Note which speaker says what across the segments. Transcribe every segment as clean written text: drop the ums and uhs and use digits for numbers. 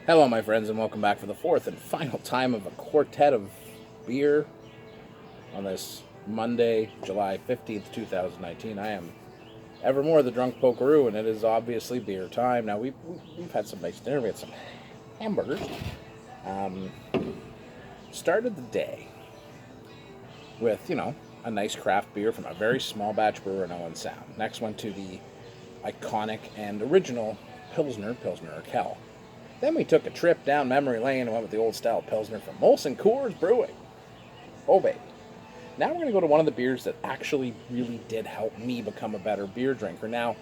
Speaker 1: Hello, my friends, and welcome back for the fourth and final time of a quartet of beer on this Monday, July 15th, 2019. I am evermore the drunk pokeroo, and it is obviously beer time. Now, we've had some nice dinner. We had some hamburgers. Um, Started the day with, a nice craft beer from a very small batch brewer in Owen Sound. Next went to the iconic and original Pilsner Urquell. Then we took a trip down memory lane and went with the old style Pilsner from Molson Coors Brewing. Oh, baby. Now we're going to go to one of the beers that actually really did help me become a better beer drinker. Now,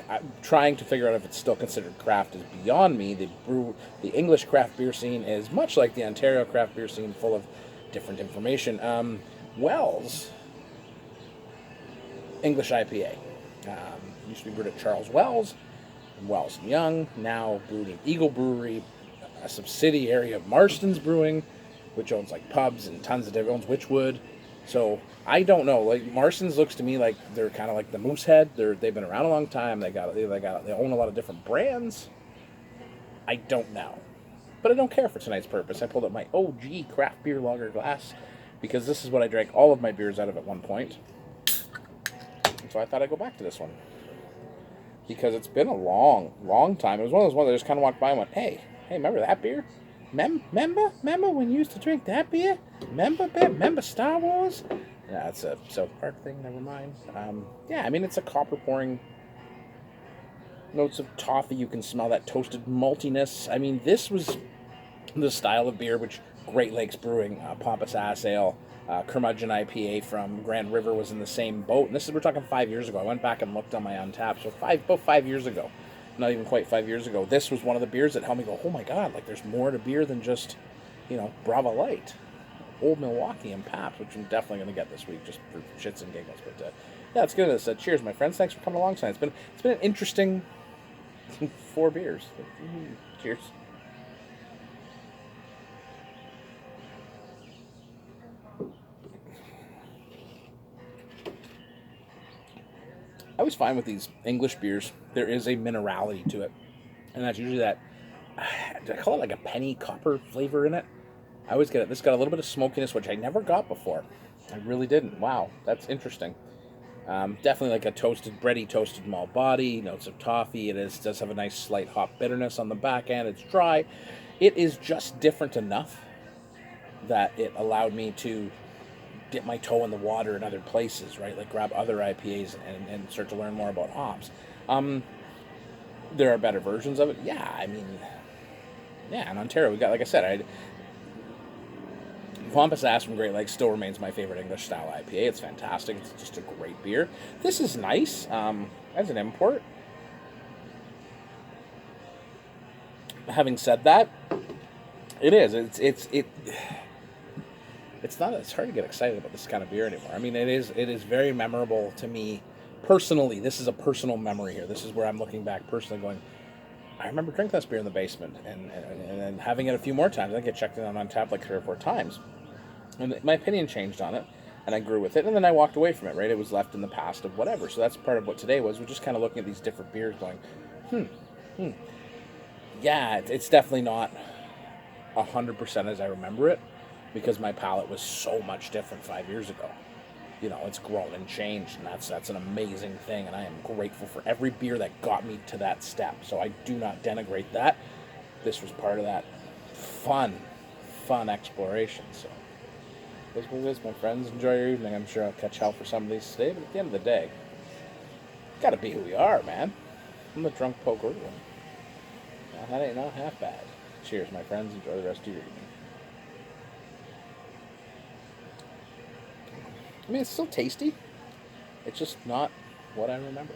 Speaker 1: I'm trying to figure out if it's still considered craft is beyond me. The English craft beer scene is much like the Ontario craft beer scene, full of different information. Wells English IPA. Used to be brewed at Charles Wells and Young, now brewed at Eagle Brewery, a subsidiary of Marstons Brewing, which owns like pubs and tons of different, owns Witchwood. So I don't know. Like Marstons looks to me like they're kind of like the Moosehead. They've been around a long time. They own a lot of different brands. I don't know, but I don't care for tonight's purpose. I pulled up my OG craft beer lager glass because this is what I drank all of my beers out of at one point. And so I thought I'd go back to this one, because it's been a long time. It was one of those ones I just kind of walked by and went, hey, remember that beer? Remember when you used to drink that beer? Remember Star Wars? Yeah, it's a South Park thing, never mind. It's a copper pouring, notes of toffee. You can smell that toasted maltiness. I mean, this was the style of beer which Great Lakes Brewing, Pompous Ass Ale, Curmudgeon IPA from Grand River was in the same boat. And we're talking 5 years ago. I went back and looked on my Untappd. So about 5 years ago, not even quite 5 years ago, this was one of the beers that helped me go, oh my God, like there's more to beer than just, Brava Light, Old Milwaukee, and Pabst, which I'm definitely going to get this week just for shits and giggles. But yeah, let's get into this. Cheers, my friends. Thanks for coming along tonight. It's been an interesting 4 beers. Cheers. I was fine with these English beers. There is a minerality to it, and that's usually that. I call it like a penny copper flavor in it? I always get it. This got a little bit of smokiness, which I never got before. I really didn't. Wow, that's interesting. Definitely like a bready toasted malt body, notes of toffee. Does have a nice slight hop bitterness on the back end. It's dry. It is just different enough that it allowed me to dip my toe in the water in other places, right? Like grab other IPAs and start to learn more about hops. There are better versions of it. Yeah, in Ontario, we got, like I said, Pompous Ass from Great Lakes still remains my favorite English style IPA. It's fantastic. It's just a great beer. This is nice as an import. Having said that, it is. It's hard to get excited about this kind of beer anymore. I mean, it is very memorable to me personally. This is a personal memory here. This is where I'm looking back personally going, I remember drinking this beer in the basement and having it a few more times. I think I checked it on tap like 3 or 4 times. And my opinion changed on it, and I grew with it, and then I walked away from it, right? It was left in the past of whatever. So that's part of what today was. We're just kind of looking at these different beers going, yeah, it's definitely not 100% as I remember it, because my palate was so much different 5 years ago. It's grown and changed, and that's an amazing thing, and I am grateful for every beer that got me to that step. So I do not denigrate that. This was part of that fun exploration. So that's what it is, my friends. Enjoy your evening. I'm sure I'll catch hell for some of these today, but at the end of the day, gotta be who we are, man. I'm the drunk poker. Now, that ain't not half bad. Cheers, my friends. Enjoy the rest of your evening. I mean, it's still tasty. It's just not what I remember.